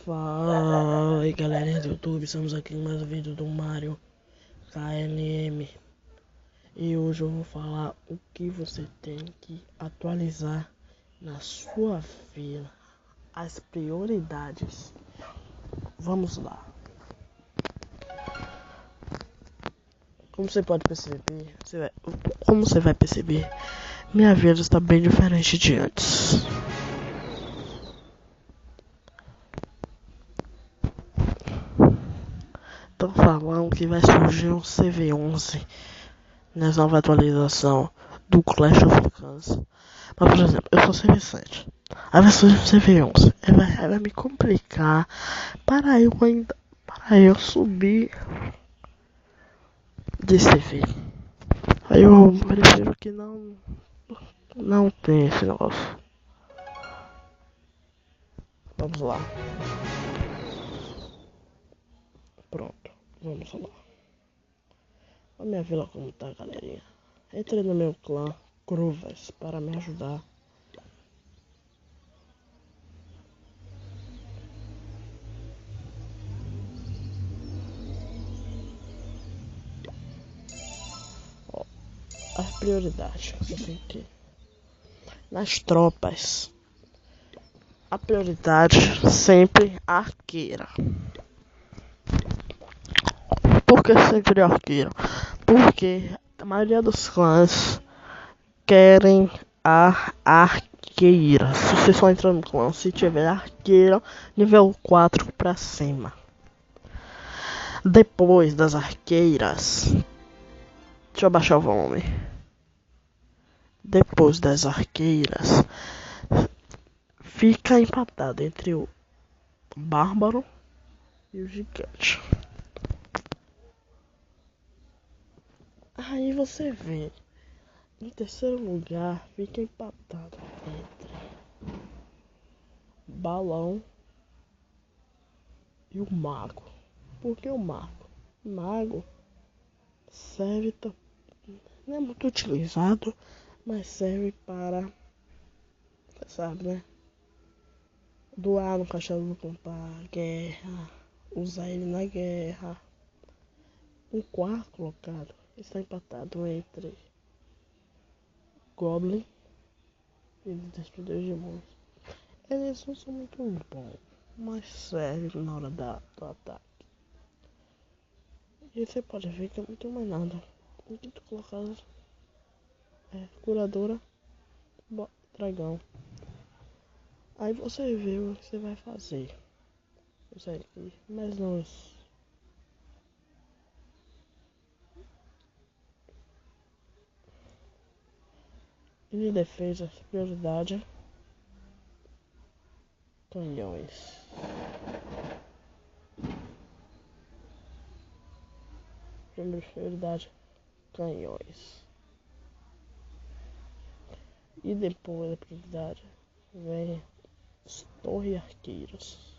Fala aí galerinha do YouTube, estamos aqui em mais um vídeo do Mario KLM. E hoje eu vou falar o que você tem que atualizar na sua vida, as prioridades. Vamos lá. Como você pode perceber, como você vai perceber, minha vida está bem diferente de antes. Estão falando que vai surgir um CV11 nessa nova atualização do Clash of Clans. Mas, por exemplo, eu sou CV7. Aí vai surgir um CV11. Vai me complicar para eu subir de CV. Aí eu prefiro que não tenha esse negócio. Vamos lá. Pronto, vamos lá. A minha vila como tá, galerinha. Entre no meu clã Cruvers para me ajudar. Ó, as prioridades você tem que nas tropas. A prioridade sempre arqueira. Por que sempre arqueiro? Porque a maioria dos clãs querem a arqueira. Se você só entrar no clã, se tiver arqueira, nível 4 pra cima. Depois das arqueiras, deixa eu baixar o volume. Depois das arqueiras, fica empatado entre o bárbaro e o gigante. Aí você vê, em terceiro lugar, fica empatado entre balão e o mago. Por que o mago? O mago serve, não é muito utilizado, mas serve para, sabe, né? Doar no cachorro pra guerra, usar ele na guerra. O quarto colocado está empatado entre Goblin e Destruidor de Mundos. Eles não são muito bons, mas servem na hora do ataque. E você pode ver que eu não tenho mais nada. O quinto colocado é Curadora, Dragão. Aí você vê o que você vai fazer. Isso aqui, mas não isso. E de defesa, prioridade, canhões. Primeira prioridade, canhões. E depois da prioridade vem as torres arqueiras.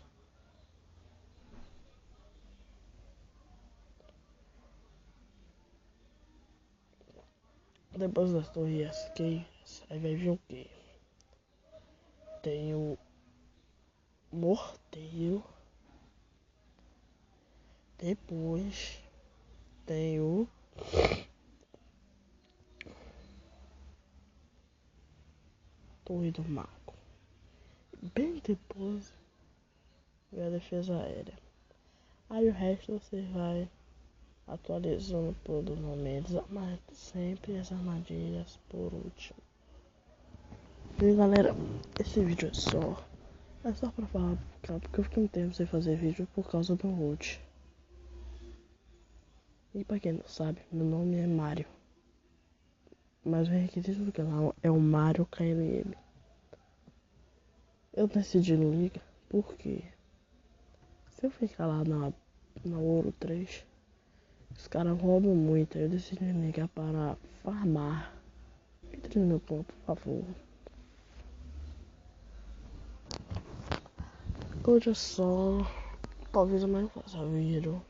Depois das torres arqueiras, aí vai vir o que? Tem o morteiro. Depois tem o torre do mago. Bem depois vem a defesa aérea. Aí o resto você vai atualizando por momentos, mas sempre as armadilhas por último. E galera, esse vídeo é só pra falar, porque eu fiquei um tempo sem fazer vídeo por causa do ult. E pra quem não sabe, meu nome é Mario, mas o requisito do canal é o Mario KLM. Eu decidi ligar porque se eu ficar lá na Ouro 3, os caras roubam muito. Eu decidi ligar para farmar. Entre no meu campo, por favor. Hoje é só, talvez amanhã eu faça vídeo.